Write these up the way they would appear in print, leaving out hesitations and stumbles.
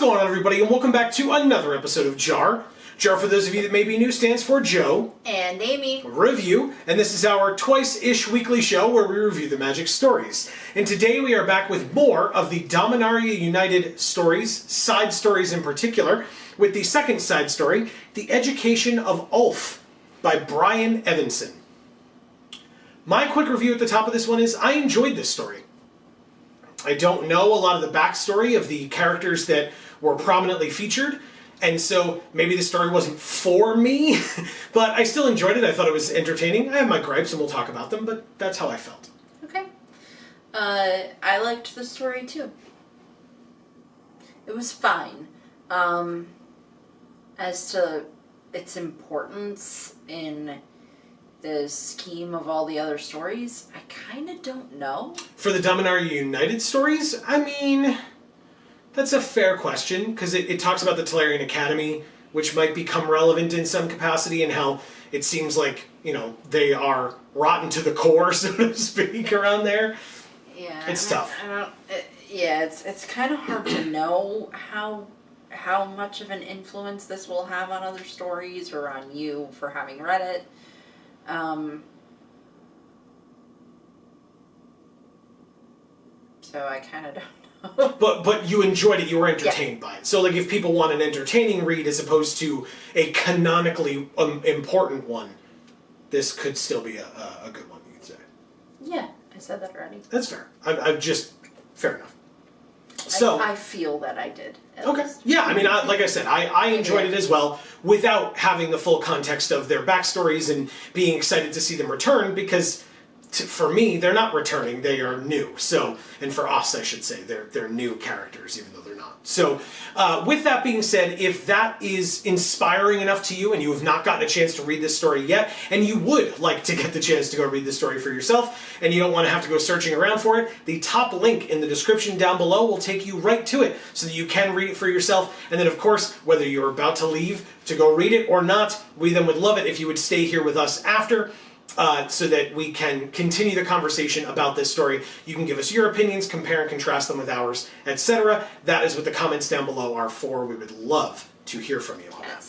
going on, everybody, and welcome back to another episode of JaAR. JaAR, for those of you that may be new, stands for Joe and Amy Review, and this is our twice-ish weekly show where we review the Magic stories. And today we are back with more of the Dominaria United stories, side stories in particular, with the second side story, The Education of Ulf by Brian Evanson. My quick review at the top of this one is I enjoyed this story. I don't know a lot of the backstory of the characters that were prominently featured, and so maybe the story wasn't for me, but I still enjoyed it. I thought it was entertaining. I have my gripes, and we'll talk about them, but that's how I felt. Okay. I liked the story, too. It was fine. As to its importance in the scheme of all the other stories, I kind of don't know. For the Dominaria United stories, I mean, that's a fair question, because it talks about the Tolarian Academy, which might become relevant in some capacity, and how it seems like, you know, they are rotten to the core, so to speak, around there. Yeah. It's tough. It's kind of hard to know how much of an influence this will have on other stories, or on you for having read it. So I kind of don't know. But you enjoyed it, you were entertained by it. So like if people want an entertaining read as opposed to a canonically important one, this could still be a good one, you could say. Yeah, I said that already. That's fair. I've just, fair enough. So I feel that I did. Okay. Least. Yeah, I mean, like I said, I enjoyed it as well, without having the full context of their backstories and being excited to see them return, because for me, they're not returning, they are new. So, and for us, I should say, they're new characters, even though they're not. So, with that being said, if that is inspiring enough to you and you have not gotten a chance to read this story yet, and you would like to get the chance to go read this story for yourself, and you don't want to have to go searching around for it, the top link in the description down below will take you right to it, so that you can read it for yourself. And then, of course, whether you're about to leave to go read it or not, we then would love it if you would stay here with us after, so that we can continue the conversation about this story. You can give us your opinions, compare and contrast them with ours, etc. That is what the comments down below are for. We would love to hear from you on that.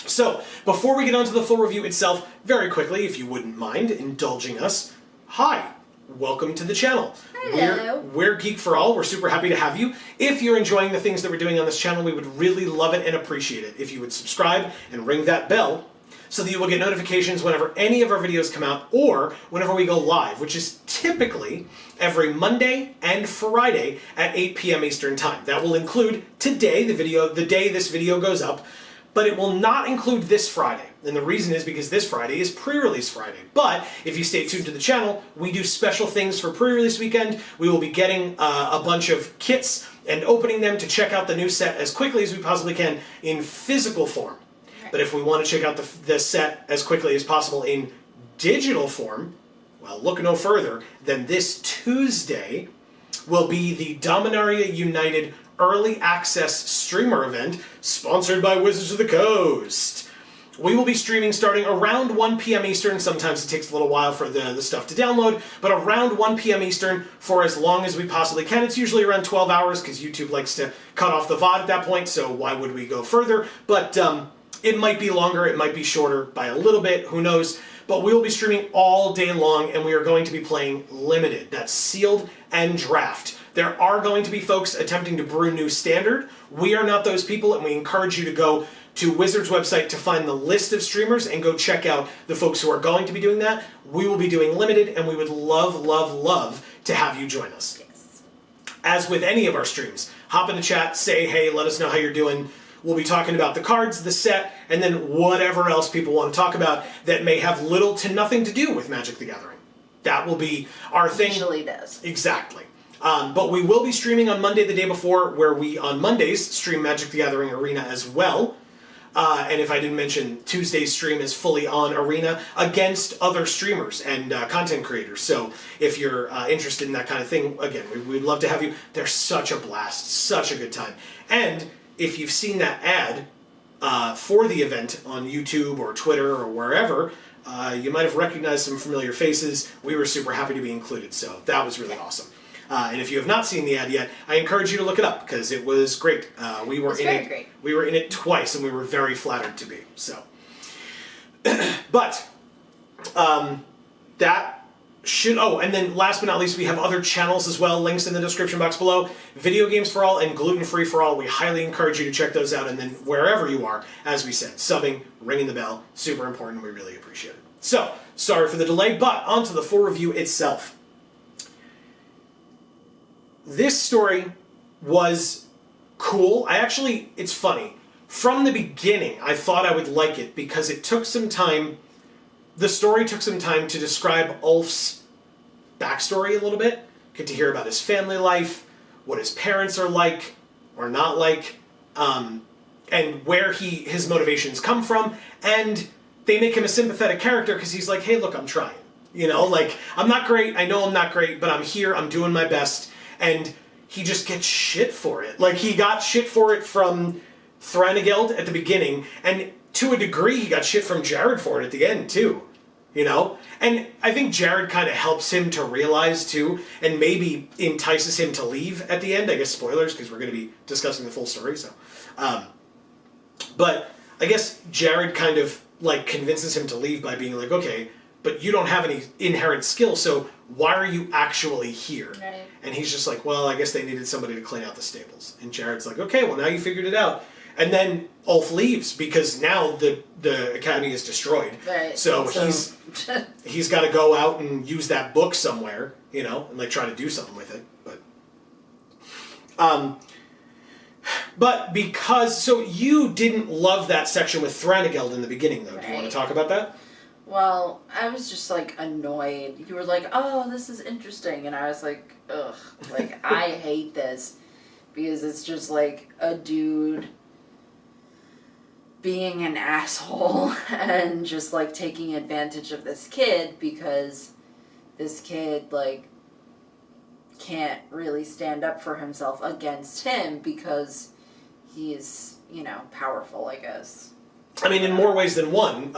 So, before we get on to the full review itself, very quickly, if you wouldn't mind indulging us, hi! Welcome to the channel. Hello. We're Geek for All. We're super happy to have you. If you're enjoying the things that we're doing on this channel, we would really love it and appreciate it if you would subscribe and ring that bell, so that you will get notifications whenever any of our videos come out, or whenever we go live, which is typically every Monday and Friday at 8 p.m. Eastern Time. That will include today, the day this video goes up, but it will not include this Friday. And the reason is because this Friday is pre-release Friday. But if you stay tuned to the channel, we do special things for pre-release weekend. We will be getting a bunch of kits and opening them to check out the new set as quickly as we possibly can in physical form. But if we want to check out the set as quickly as possible in digital form, well, look no further than this Tuesday will be the Dominaria United Early Access Streamer event, sponsored by Wizards of the Coast. We will be streaming starting around 1 p.m. Eastern. Sometimes it takes a little while for the stuff to download, but around 1 p.m. Eastern for as long as we possibly can. It's usually around 12 hours because YouTube likes to cut off the VOD at that point, so why would we go further? But it might be longer, it might be shorter by a little bit, who knows. But we will be streaming all day long, and we are going to be playing Limited. That's sealed and draft. There are going to be folks attempting to brew new standard. We are not those people, and we encourage you to go to Wizards' website to find the list of streamers and go check out the folks who are going to be doing that. We will be doing Limited, and we would love, love, love to have you join us. Yes. As with any of our streams, hop in the chat, say hey, let us know how you're doing. We'll be talking about the cards, the set, and then whatever else people want to talk about that may have little to nothing to do with Magic the Gathering. That will be our thing. Usually does. Exactly. But we will be streaming on Monday the day before, where we, on Mondays, stream Magic the Gathering Arena as well. And if I didn't mention, Tuesday's stream is fully on Arena against other streamers and content creators. So if you're interested in that kind of thing, again, we'd love to have you. They're such a blast, such a good time. And if you've seen that ad for the event on YouTube or Twitter or wherever, you might have recognized some familiar faces. We were super happy to be included, so that was really awesome. And if you have not seen the ad yet, I encourage you to look it up because it was great. We were in it. Great. We were in it twice, and we were very flattered to be. So, but that should. Oh, and then last but not least, we have other channels as well. Links in the description box below. Video Games for All and Gluten Free for All. We highly encourage you to check those out. And then wherever you are, as we said, subbing, ringing the bell, super important. We really appreciate it. So, sorry for the delay, but onto the full review itself. This story was cool. It's funny. From the beginning, I thought I would like it because it took some time. The story took some time to describe Ulf's backstory a little bit. Get to hear about his family life, what his parents are like or not like, and where his motivations come from. And they make him a sympathetic character because he's like, hey, look, I'm trying. You know, like, I'm not great. I know I'm not great, but I'm here. I'm doing my best. And he just gets shit for it. Like, he got shit for it from Thranageld at the beginning, and to a degree, he got shit from Jared for it at the end, too. You know? And I think Jared kind of helps him to realize, too, and maybe entices him to leave at the end. I guess spoilers, because we're going to be discussing the full story, so. But I guess Jared kind of, like, convinces him to leave by being like, okay, but you don't have any inherent skill, so why are you actually here? Right. And he's just like, well, I guess they needed somebody to clean out the stables. And Jared's like, okay, well, now you figured it out. And then Ulf leaves because now the academy is destroyed. Right. So he's got to go out and use that book somewhere, you know, and like try to do something with it. But because so you didn't love that section with Thranageld in the beginning, though. Do you want to talk about that? Well, I was just like annoyed. You were like, "Oh, this is interesting," and I was like, "Ugh!" Like I hate this because it's just like a dude being an asshole and just like taking advantage of this kid because this kid like can't really stand up for himself against him because he's, you know, powerful, I guess. I mean, in more ways than one.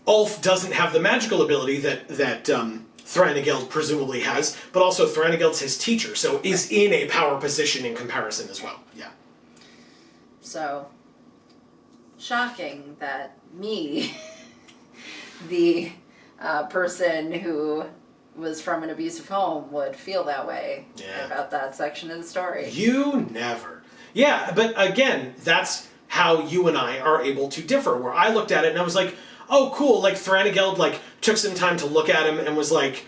Ulf doesn't have the magical ability that Thranageld presumably has, but also Thranegeld's his teacher, so is in a power position in comparison as well. Yeah. So, shocking that me, the person who was from an abusive home, would feel that way about that section of the story. You never. Yeah, but again, that's how you and I are able to differ, where I looked at it and I was like, oh, cool, like Thranageld like took some time to look at him and was like,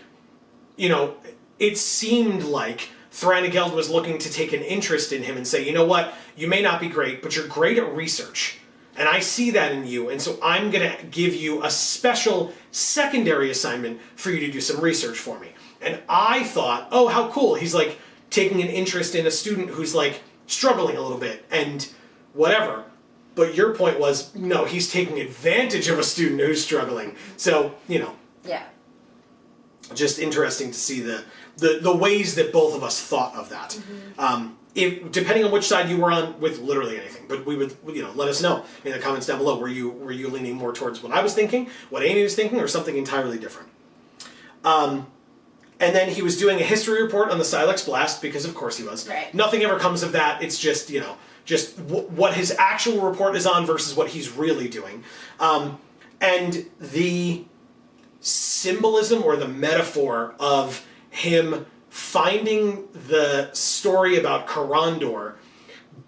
you know, it seemed like Thranageld was looking to take an interest in him and say, you know what, you may not be great, but you're great at research. And I see that in you, and so I'm going to give you a special secondary assignment for you to do some research for me. And I thought, oh, how cool. He's like taking an interest in a student who's like struggling a little bit and whatever. But your point was, no, he's taking advantage of a student who's struggling. So, you know. Yeah. Just interesting to see the ways that both of us thought of that. Mm-hmm. Depending on which side you were on with literally anything. But we would, you know, let us know in the comments down below. Were you leaning more towards what I was thinking, what Amy was thinking, or something entirely different? And then he was doing a history report on the Silex Blast, because of course he was. Right. Nothing ever comes of that. It's just, you know, just what his actual report is on versus what he's really doing. And the symbolism or the metaphor of him finding the story about Corondor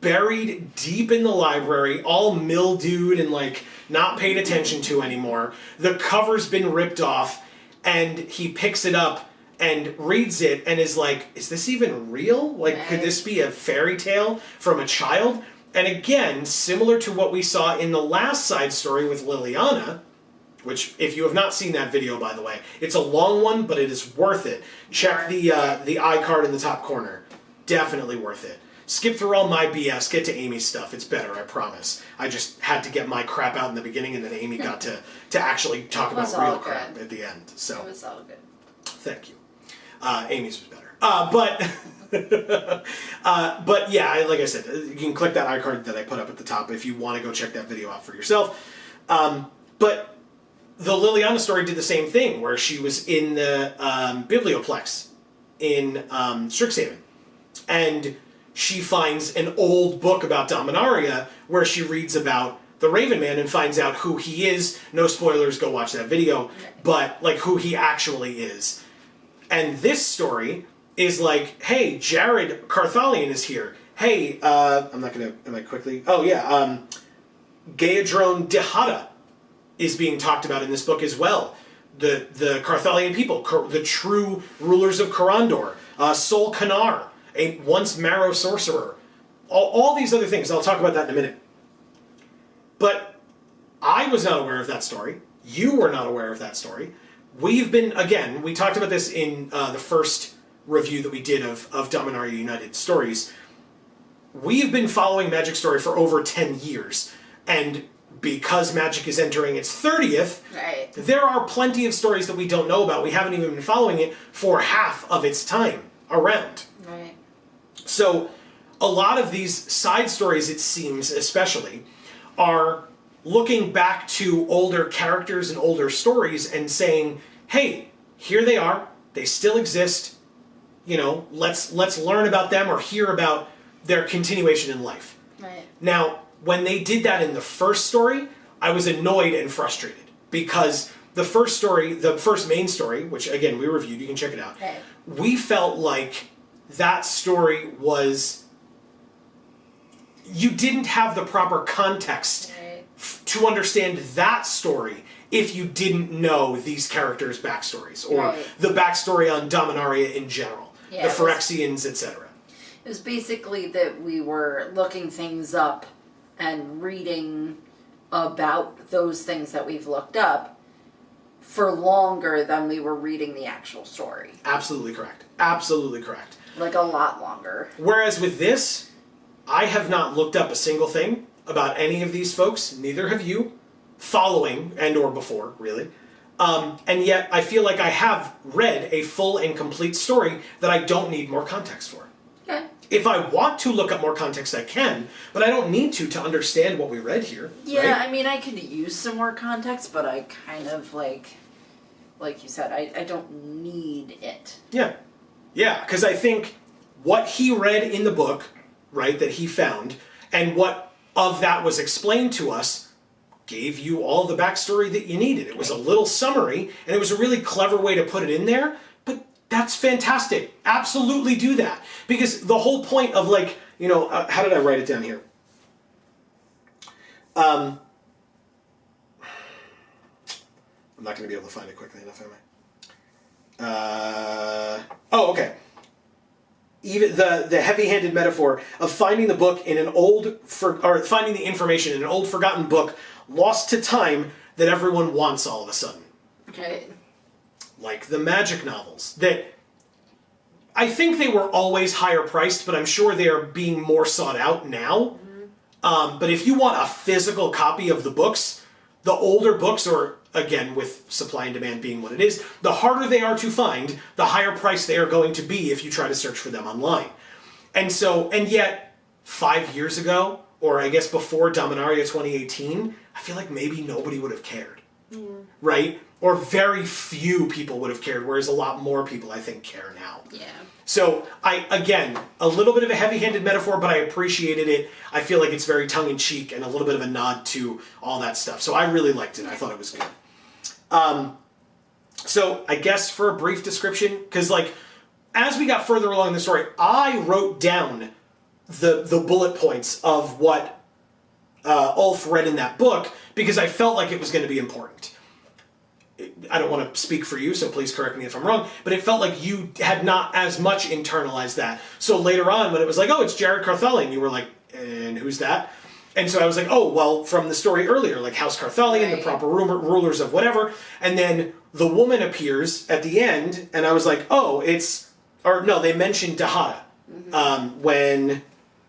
buried deep in the library, all mildewed and like not paid attention to anymore. The cover's been ripped off, and he picks it up and reads it and is like, is this even real? Like, could this be a fairy tale from a child? And again, similar to what we saw in the last side story with Liliana, which, if you have not seen that video, by the way, it's a long one, but it is worth it. Check the iCard in the top corner. Definitely worth it. Skip through all my BS, get to Amy's stuff. It's better, I promise. I just had to get my crap out in the beginning, and then Amy got to actually talk about real crap at the end. So it was all good. Thank you. Amy's was better. But yeah, like I said, you can click that iCard that I put up at the top if you want to go check that video out for yourself. But the Liliana story did the same thing, where she was in the Biblioplex in Strixhaven. And she finds an old book about Dominaria where she reads about the Raven Man and finds out who he is. No spoilers, go watch that video. But, like, who he actually is. And this story is like, hey, Jared Carthalion is here. Hey, I'm not going to, am I quickly? Oh, yeah, Gaedrone Dihada is being talked about in this book as well. The Carthalion people, the true rulers of Corondor, Sol Kanar, a once Marrow sorcerer, all these other things. I'll talk about that in a minute. But I was not aware of that story. You were not aware of that story. We've been, again, we talked about this in the first review that we did of Dominaria United stories. We've been following Magic Story for over 10 years. And because Magic is entering its 30th, there are plenty of stories that we don't know about. We haven't even been following it for half of its time around. Right. So a lot of these side stories, it seems, especially, are looking back to older characters and older stories and saying, hey, here they are, they still exist, you know, let's learn about them or hear about their continuation in life. Right. Now, when they did that in the first story, I was annoyed and frustrated because the first story, the first main story, which again we reviewed, you can check it out, we felt like that story was, you didn't have the proper context to understand that story if you didn't know these characters' backstories or the backstory on Dominaria in general, the Phyrexians, etc. It was basically that we were looking things up and reading about those things that we've looked up for longer than we were reading the actual story. Absolutely correct. Absolutely correct. Like a lot longer. Whereas with this, I have not looked up a single thing about any of these folks, neither have you, following and or before, really. And yet I feel like I have read a full and complete story that I don't need more context for. Okay. If I want to look up more context, I can, but I don't need to understand what we read here. Yeah, right? I mean, I could use some more context, but I kind of, like you said, I don't need it. Yeah. Yeah, because I think what he read in the book, right, that he found, and what of that was explained to us, gave you all the backstory that you needed. It was a little summary, and it was a really clever way to put it in there, but that's fantastic. Absolutely do that. Because the whole point of, like, you know, how did I write it down here? I'm not going to be able to find it quickly enough, am I? Oh, okay. Even the heavy-handed metaphor of finding the book in an old, or finding the information in an old forgotten book lost to time that everyone wants all of a sudden. Okay. Like the magic novels that I think they were always higher priced, but I'm sure they are being more sought out now. But if you want a physical copy of the books, the older books, or again with supply and demand being what it is, the harder they are to find, the higher price they are going to be if you try to search for them online. And so, and yet 5 years ago, or I guess before Dominaria 2018, I feel like maybe nobody would have cared. Right? Or very few people would have cared, whereas a lot more people, I think, care now. Yeah. So, again, a little bit of a heavy-handed metaphor, but I appreciated it. I feel like it's very tongue-in-cheek and a little bit of a nod to all that stuff. So I really liked it. I thought it was good. So I guess for a brief description, because, like, as we got further along in the story, I wrote down the bullet points of what Ulf read in that book, because I felt like it was going to be important. I don't want to speak for you, so please correct me if I'm wrong, but it felt like you had not as much internalized that. So later on, when it was like, oh, it's Jared Carthalion, you were like, and who's that? And so I was like, oh, well, from the story earlier, like House Carthalion, the proper rulers of whatever, and then the woman appears at the end, and I was like, oh, it's, or no, they mentioned Dihada, when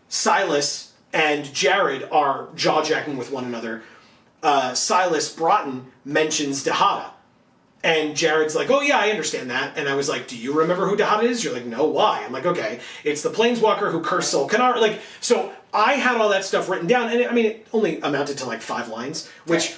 Silas and Jared are jaw-jacking with one another. Silas Broughton mentions Dihada. And Jared's like, oh yeah, I understand that. And I was like, do you remember who Dihada is? You're like, no, why? I'm like, okay, it's the planeswalker who cursed Sol Kanar. Like, so I had all that stuff written down, and it only amounted to like 5 lines, which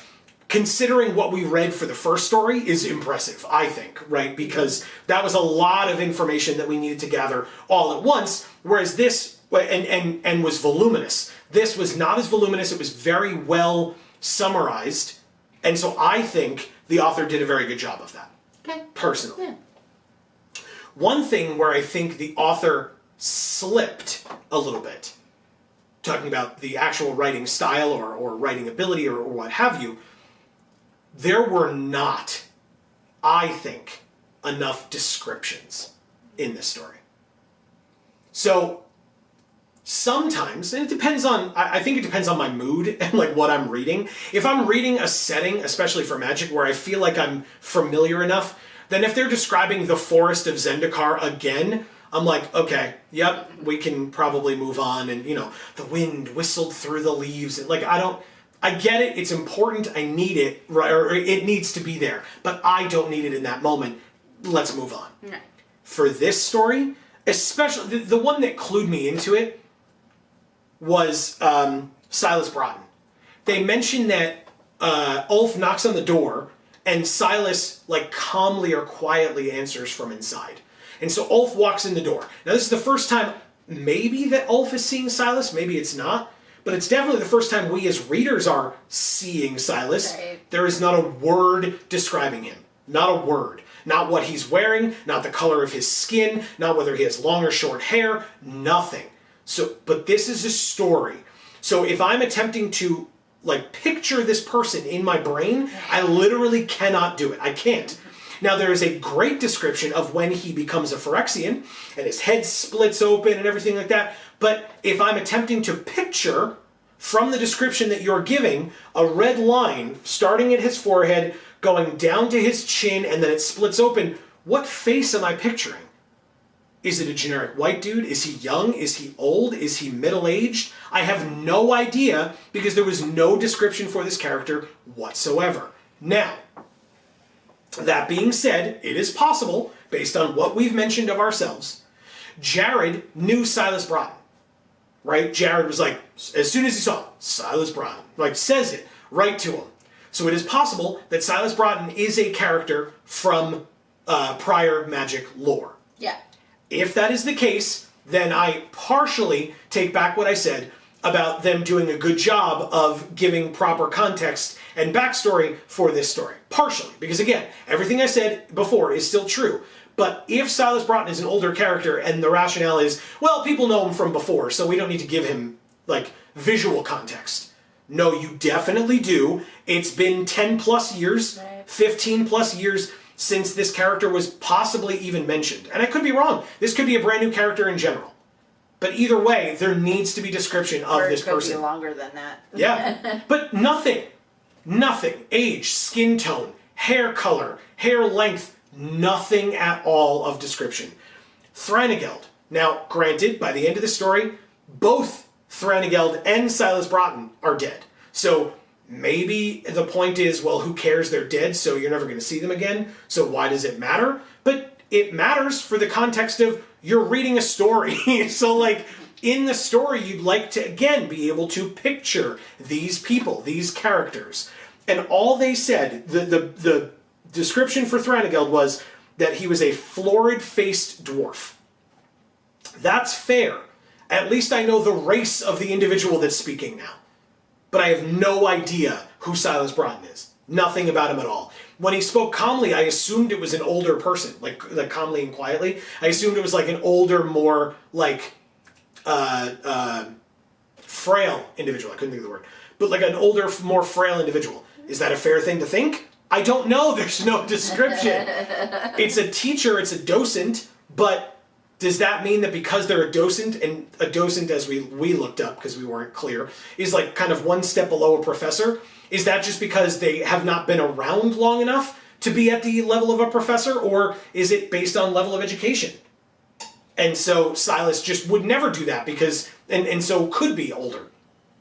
considering what we read for the first story, is impressive, I think, right? Because that was a lot of information that we needed to gather all at once, whereas this, and was voluminous. This was not as voluminous, it was very well summarized, and so I think the author did a very good job of that. Okay. Personally. Yeah. One thing where I think the author slipped a little bit, talking about the actual writing style or writing ability or what have you, there were not, I think, enough descriptions in this story. So sometimes, and it depends on, I think it depends on my mood and like what I'm reading. If I'm reading a setting, especially for Magic, where I feel like I'm familiar enough, then if they're describing the Forest of Zendikar again, I'm like, okay, yep, we can probably move on. And, the wind whistled through the leaves. And, like, I get it. It's important. I need it, right? Or it needs to be there. But I don't need it in that moment. Let's move on. No. For this story, especially, the one that clued me into it was Silas Broughton. They mentioned that Ulf knocks on the door, and Silas, like, calmly or quietly answers from inside. And so Ulf walks in the door. Now, this is the first time, maybe, that Ulf is seeing Silas. Maybe it's not. But it's definitely the first time we as readers are seeing Silas. Right. There is not a word describing him. Not a word. Not what he's wearing, not the color of his skin, not whether he has long or short hair, nothing. So, but this is a story. So if I'm attempting to, like, picture this person in my brain, I literally cannot do it. I can't. Now, there is a great description of when he becomes a Phyrexian, and his head splits open and everything like that. But if I'm attempting to picture, from the description that you're giving, a red line starting at his forehead, going down to his chin, and then it splits open, what face am I picturing? Is it a generic white dude? Is he young? Is he old? Is he middle-aged? I have no idea, because there was no description for this character whatsoever. Now, that being said, it is possible, based on what we've mentioned of ourselves, Jared knew Silas Broughton, right? Jared was like, as soon as he saw Silas Broughton, like, says it right to him. So it is possible that Silas Broughton is a character from prior Magic lore. Yeah. If that is the case, then I partially take back what I said about them doing a good job of giving proper context and backstory for this story. Partially. Because again, everything I said before is still true. But if Silas Broughton is an older character and the rationale is, well, people know him from before, so we don't need to give him, like, visual context. No, you definitely do. It's been 10 plus years, 15 plus years since this character was possibly even mentioned. And I could be wrong. This could be a brand new character in general. But either way, there needs to be description of this person. Or it could be longer than that. Yeah. But nothing. Age, skin tone, hair color, hair length, nothing at all of description. Thranigeld. Now, granted, by the end of the story, both Thranigeld and Silas Broughton are dead. So maybe the point is, well, who cares? They're dead, so you're never going to see them again. So why does it matter? But it matters for the context of you're reading a story. So, like, in the story, you'd like to, again, be able to picture these people, these characters. And all they said, the description for Thranigeld was that he was a florid-faced dwarf. That's fair. At least I know the race of the individual that's speaking now. But I have no idea who Silas Broughton is. Nothing about him at all. When he spoke calmly, I assumed it was an older person, like calmly and quietly. I assumed it was like an older, more like frail individual. I couldn't think of the word. But like an older, more frail individual. Is that a fair thing to think? I don't know. There's no description. It's a teacher, it's a docent, but does that mean that because they're a docent, and a docent, as we looked up because we weren't clear, is like kind of one step below a professor? Is that just because they have not been around long enough to be at the level of a professor, or is it based on level of education? And so Silas just would never do that because, and so could be older.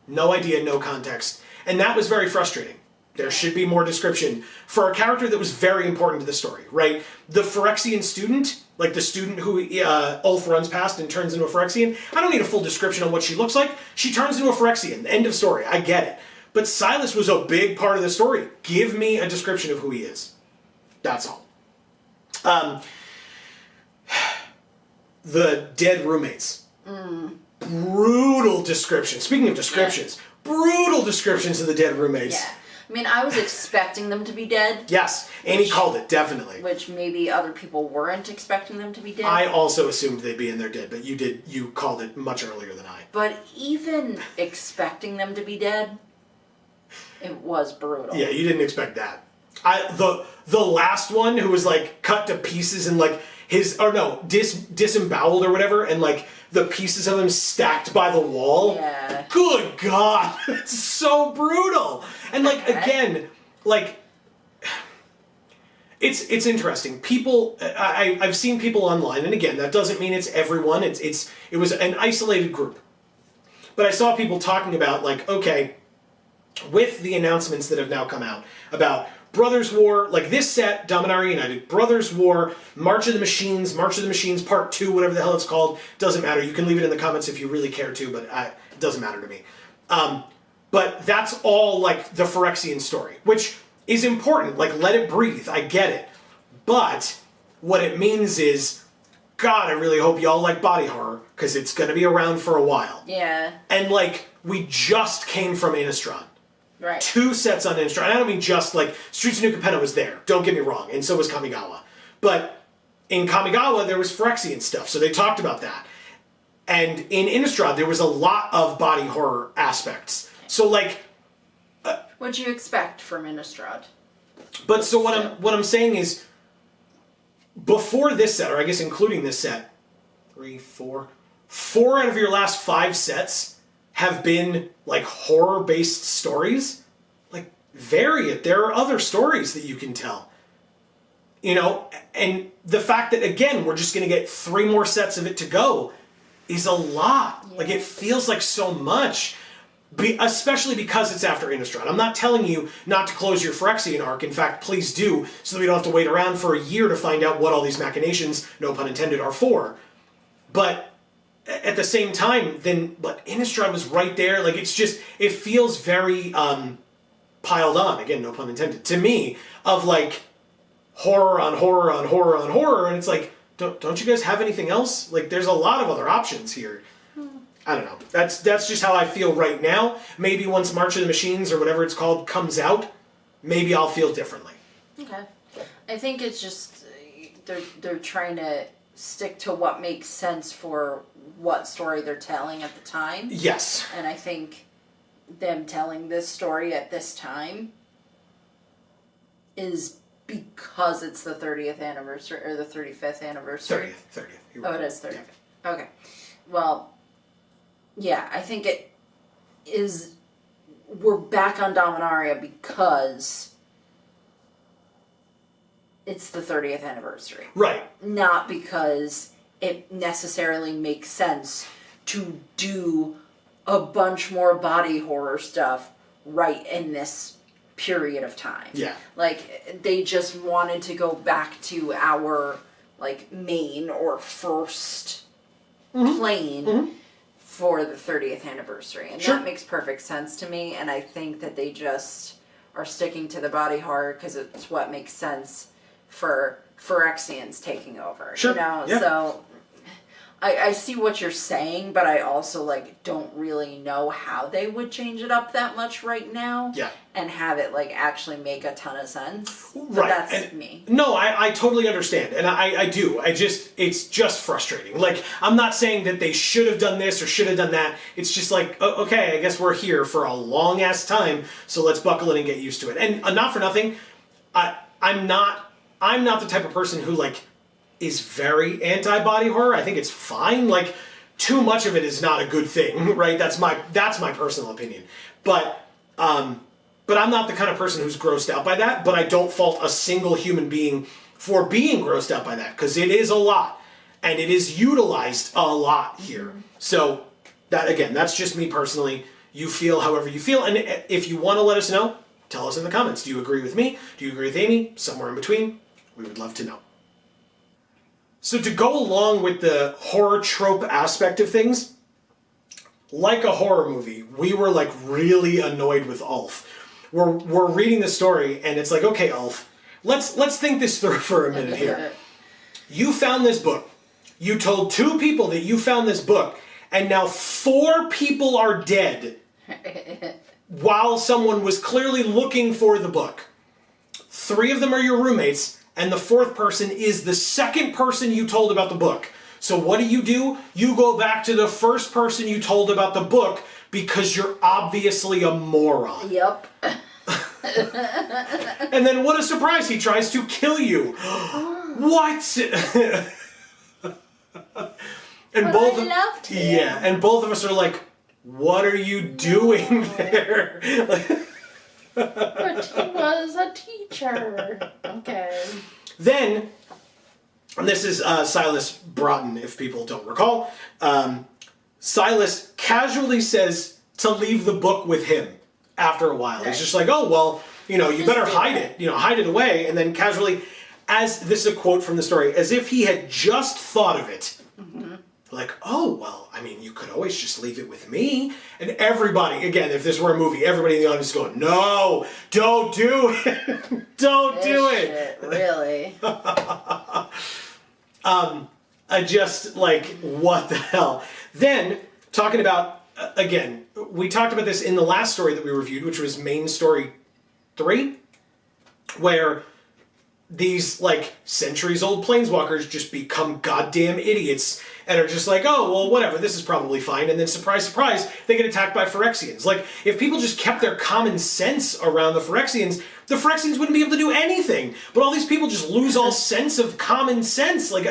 No idea, no context. And that was very frustrating. There should be more description for a character that was very important to the story, right? The Phyrexian student, like the student who Ulf runs past and turns into a Phyrexian, I don't need a full description on what she looks like. She turns into a Phyrexian. End of story. I get it. But Silas was a big part of the story. Give me a description of who he is. That's all. The dead roommates. Brutal description. Speaking of descriptions, brutal descriptions of the dead roommates. Yeah. I mean, I was expecting them to be dead. Yes, Amy called it, definitely. Which maybe other people weren't expecting them to be dead. I also assumed they'd be in there dead, but you called it much earlier than I. But even expecting them to be dead, it was brutal. Yeah, you didn't expect that. The last one who was like cut to pieces and like disemboweled or whatever, and like the pieces of him stacked by the wall. Yeah. Good God, it's so brutal. And like again, like it's interesting. People, I've seen people online, and again, that doesn't mean it's everyone. It was an isolated group, but I saw people talking about like, okay, with the announcements that have now come out about Brothers War, like this set, Dominaria United, Brothers War, March of the Machines Part 2, whatever the hell it's called, doesn't matter. You can leave it in the comments if you really care to, but it doesn't matter to me. But that's all like the Phyrexian story, which is important. Like, let it breathe. I get it. But what it means is, God, I really hope y'all like body horror, because it's going to be around for a while. Yeah. And like, we just came from Innistrad. Right. 2 sets on Innistrad. I don't mean just like Streets of New Capenna was there. Don't get me wrong, and so was Kamigawa. But in Kamigawa there was Phyrexian stuff, so they talked about that. And in Innistrad there was a lot of body horror aspects. So like, what'd you expect from Innistrad? But so what I'm saying is, before this set, or I guess including this set, 4 out of your last 5 sets have been like horror-based stories. Like, vary it. There are other stories that you can tell. You know, and the fact that, again, we're just going to get 3 more sets of it to go is a lot. Yeah. Like, it feels like so much, especially because it's after Innistrad. I'm not telling you not to close your Phyrexian arc. In fact, please do, so that we don't have to wait around for a year to find out what all these machinations, no pun intended, are for. But at the same time, but Innistrad was right there. Like, it's just, it feels very piled on, again, no pun intended, to me, of like horror on horror on horror on horror, and it's like, don't you guys have anything else? Like, there's a lot of other options here. I don't know. That's just how I feel right now. Maybe once March of the Machines, or whatever it's called, comes out, maybe I'll feel differently. Okay. I think it's just, they're trying to stick to what makes sense for what story they're telling at the time. Yes. And I think them telling this story at this time is because it's the 30th anniversary, or the 35th anniversary. 30th. Oh, it is 30th. Yeah. Okay. Well, yeah, I think it is, we're back on Dominaria because it's the 30th anniversary. Right. Not because it necessarily makes sense to do a bunch more body horror stuff right in this period of time. Yeah. Like, they just wanted to go back to our, like, main or first plane for the 30th anniversary. And that makes perfect sense to me, and I think that they just are sticking to the body horror because it's what makes sense for Phyrexians taking over. Sure. You know? Yeah. So I see what you're saying, but I also like don't really know how they would change it up that much right now. Yeah. And have it like actually make a ton of sense. But right. that's and, me. No, I totally understand. And I do. It's just frustrating. Like, I'm not saying that they should have done this or should have done that. It's just like, okay, I guess we're here for a long ass time, so let's buckle in and get used to it. And not for nothing, I'm not the type of person who like is very anti-body horror. I think it's fine. Like, too much of it is not a good thing, right? That's my personal opinion. But I'm not the kind of person who's grossed out by that, but I don't fault a single human being for being grossed out by that, because it is a lot, and it is utilized a lot here. So, that again, that's just me personally. You feel however you feel, and if you want to let us know, tell us in the comments. Do you agree with me? Do you agree with Amy? Somewhere in between? We would love to know. So to go along with the horror trope aspect of things, like a horror movie, we were like really annoyed with Ulf. We're reading the story and it's like, okay, Ulf, let's think this through for a minute here. You found this book. You told 2 people that you found this book, and now 4 people are dead while someone was clearly looking for the book. 3 of them are your roommates, and the 4th person is the second person you told about the book. So what do? You go back to the first person you told about the book because you're obviously a moron. Yep. And then what a surprise, he tries to kill you. What? And both I loved him. Yeah, and both of us are like, what are you doing there? But he was a teacher. Okay. Then, and this is Silas Broughton, if people don't recall, Silas casually says to leave the book with him after a while. He's just like, oh, well, you better hide it. Hide it away. And then casually, as this is a quote from the story, as if he had just thought of it. Mm-hmm. Like, oh, well, I mean, you could always just leave it with me. And everybody, again, if this were a movie, everybody in the audience is going, no, don't do it. Don't do it. Shit, really? I just, like, what the hell? Then, talking about, again, we talked about this in the last story that we reviewed, which was main story 3, where these, like, centuries-old planeswalkers just become goddamn idiots and are just like, oh, well, whatever, this is probably fine. And then, surprise, surprise, they get attacked by Phyrexians. Like, if people just kept their common sense around the Phyrexians wouldn't be able to do anything. But all these people just lose all sense of common sense. Like,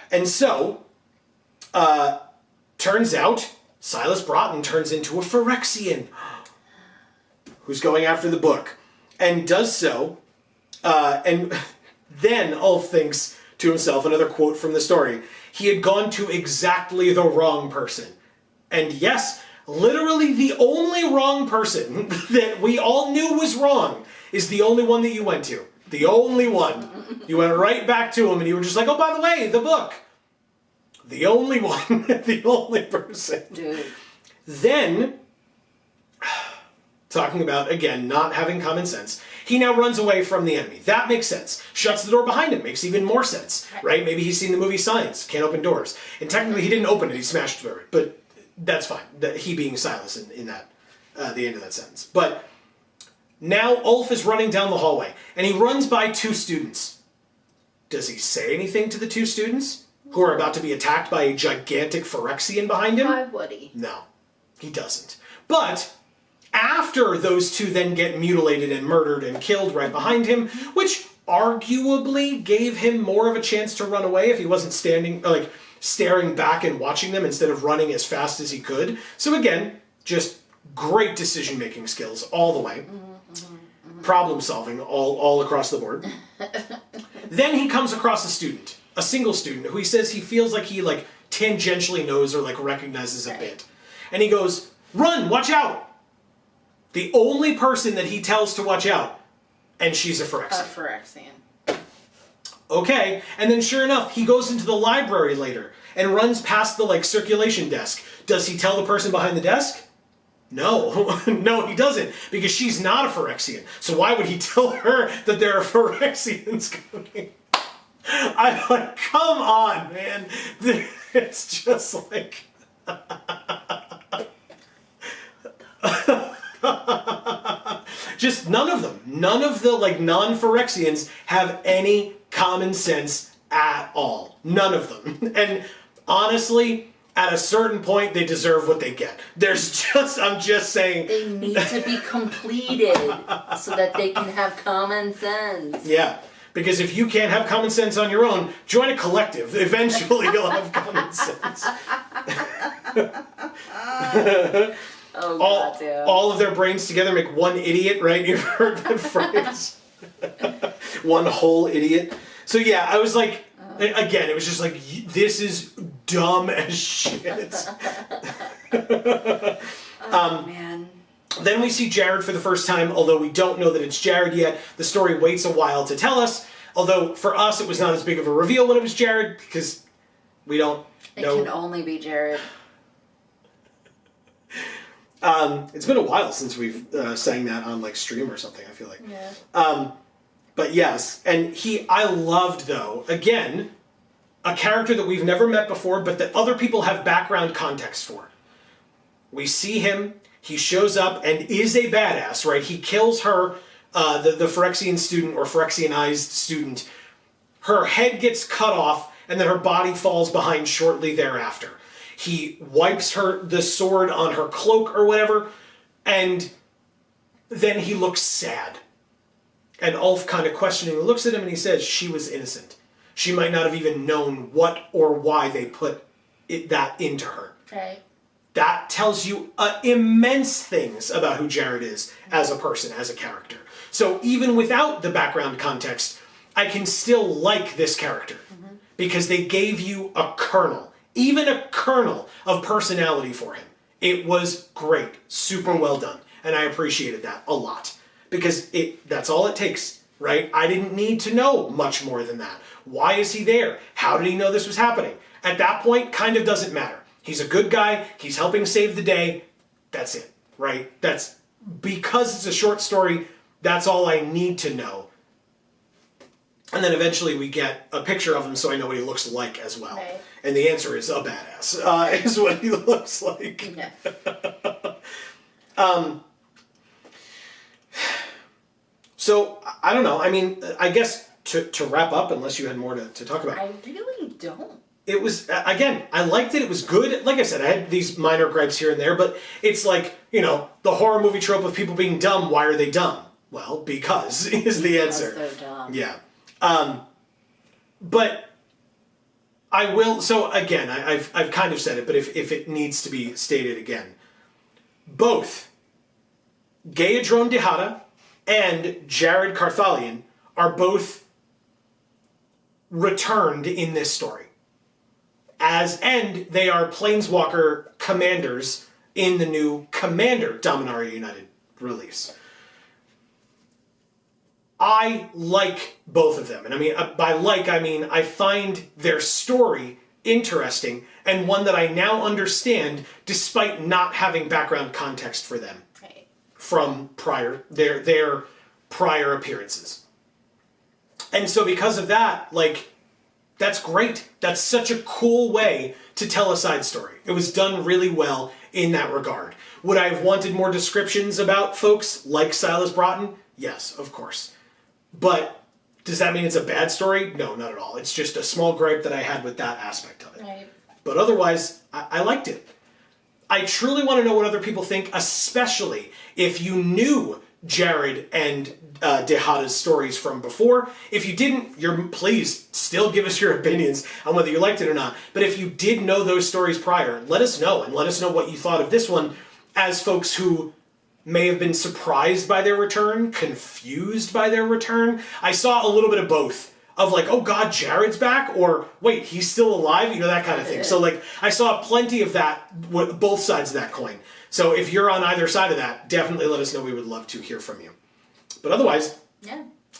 And so, turns out, Silas Broughton turns into a Phyrexian who's going after the book. And does so, and then Ulf thinks to himself, another quote from the story, he had gone to exactly the wrong person. And yes, literally the only wrong person that we all knew was wrong is the only one that you went to. The only one. You went right back to him and you were just like, oh, by the way, the book. The only one. The only person. Dude. Then, talking about, again, not having common sense, he now runs away from the enemy. That makes sense. Shuts the door behind him. Makes even more sense, right? Maybe he's seen the movie Signs. Can't open doors. And technically he didn't open it. He smashed through it. But that's fine. He being Silas in that, the end of that sentence. But now Ulf is running down the hallway. And he runs by 2 students. Does he say anything to the 2 students who are about to be attacked by a gigantic Phyrexian behind him? Why would he? No, he doesn't. But after those 2 then get mutilated and murdered and killed right behind him, which arguably gave him more of a chance to run away if he wasn't staring back and watching them instead of running as fast as he could. So again, just great decision-making skills all the way. Problem solving all across the board. Then he comes across a student, a single student, who he says he feels like he tangentially knows or recognizes a bit. And he goes, run, watch out! The only person that he tells to watch out, and she's a Phyrexian. A Phyrexian. Okay, and then sure enough, he goes into the library later and runs past the circulation desk. Does he tell the person behind the desk? No, no, he doesn't, because she's not a Phyrexian. So why would he tell her that there are Phyrexians coming? I'm like, come on, man. It's just like... Just none of them. None of the non-Phyrexians have any common sense at all. None of them. And honestly, at a certain point, they deserve what they get. I'm just saying. They need to be completed so that they can have common sense. Yeah. Because if you can't have common sense on your own, join a collective. Eventually you'll have common sense. Oh, God, dude. All of their brains together make one idiot, right? You've heard that phrase. One whole idiot. So yeah, I was like, again, it was just like, this is dumb as shit. Man. Then we see Jared for the first time, although we don't know that it's Jared yet. The story waits a while to tell us. Although, for us, it was not as big of a reveal when it was Jared, because We don't know. It can only be Jared. It's been a while since we've sang that on like stream or something, I feel like. Yeah. But yes, and I loved though, again, a character that we've never met before, but that other people have background context for. We see him, he shows up and is a badass, right? He kills her, the Phyrexian student or Phyrexianized student. Her head gets cut off and then her body falls behind shortly thereafter. He wipes the sword on her cloak or whatever, and then he looks sad. And Ulf kind of questioningly looks at him and he says, she was innocent. She might not have even known what or why they put that into her. Right. That tells you immense things about who Jared is as a person, as a character. So even without the background context, I can still like this character. Because they gave you a kernel, even a kernel of personality for him. It was great, super well done. And I appreciated that a lot. Because that's all it takes, right? I didn't need to know much more than that. Why is he there? How did he know this was happening? At that point, kind of doesn't matter. He's a good guy. He's helping save the day. That's it, right? That's because it's a short story. That's all I need to know. And then eventually we get a picture of him so I know what he looks like as well. Right. And the answer is a badass, is what he looks like. Yeah. So, I don't know. I mean, I guess to wrap up, unless you had more to talk about. I really don't. It was, again, I liked it. It was good. Like I said, I had these minor gripes here and there, but it's like, the horror movie trope of people being dumb. Why are they dumb? Well, because is the answer. Because they're dumb. Yeah. But I will, so again, I've kind of said it, but if it needs to be stated again, both Gaedron Dihada and Jared Carthalion are both returned in this story. And they are Planeswalker commanders in the new Commander Dominaria United release. I like both of them. And I mean, by like, I mean, I find their story interesting and one that I now understand despite not having background context for them from their prior appearances. And so because of that, like, that's great. That's such a cool way to tell a side story. It was done really well in that regard. Would I have wanted more descriptions about folks like Silas Broughton? Yes, of course. But does that mean it's a bad story? No, not at all. It's just a small gripe that I had with that aspect of it. Right. But otherwise, I liked it. I truly want to know what other people think, especially if you knew Jared and Dihada's stories from before. If you didn't, please still give us your opinions on whether you liked it or not. But if you did know those stories prior, let us know, and let us know what you thought of this one as folks who may have been surprised by their return, confused by their return. I saw a little bit of both. Of like, oh God, Jared's back? Or wait, he's still alive? That kind of thing. So like, I saw plenty of that, both sides of that coin. So if you're on either side of that, definitely let us know. We would love to hear from you. But otherwise,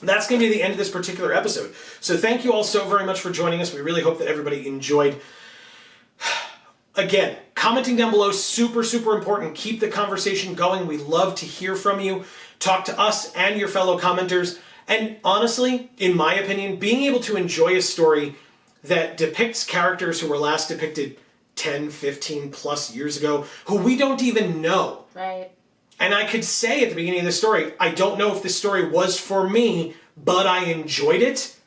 that's going to be the end of this particular episode. So thank you all so very much for joining us. We really hope that everybody enjoyed. Again, commenting down below, super, super important. Keep the conversation going. We love to hear from you. Talk to us and your fellow commenters. And honestly, in my opinion, being able to enjoy a story that depicts characters who were last depicted 10, 15 plus years ago, who we don't even know. Right. And I could say at the beginning of the story, I don't know if this story was for me, but I enjoyed it.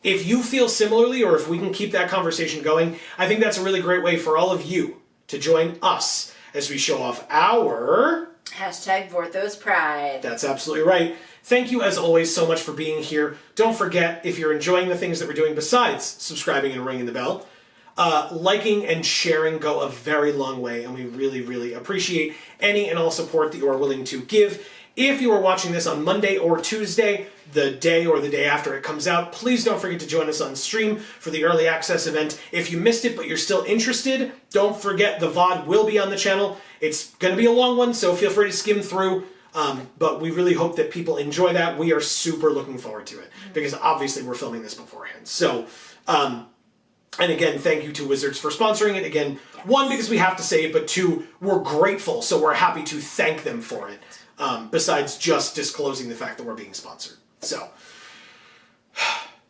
If you feel similarly, or if we can keep that conversation going, I think that's a really great way for all of you to join us as we show off our... #Vorthos Pride. That's absolutely right. Thank you, as always, so much for being here. Don't forget, if you're enjoying the things that we're doing besides subscribing and ringing the bell, liking and sharing go a very long way, and we really, really appreciate any and all support that you are willing to give. If you are watching this on Monday or Tuesday, the day or the day after it comes out, please don't forget to join us on stream for the early access event. If you missed it but you're still interested, don't forget the VOD will be on the channel. It's going to be a long one, so feel free to skim through. But we really hope that people enjoy that. We are super looking forward to it because obviously we're filming this beforehand. So And again, thank you to Wizards for sponsoring it. Again, one, because we have to say it, but two, we're grateful, so we're happy to thank them for it, besides just disclosing the fact that we're being sponsored. So,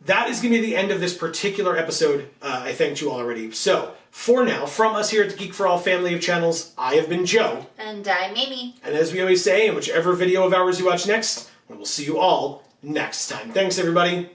that is going to be the end of this particular episode. I thanked you all already. So, for now, from us here at the Geek for All family of channels, I have been Joe. And I'm Amy. And as we always say, in whichever video of ours you watch next, we will see you all next time. Thanks, everybody.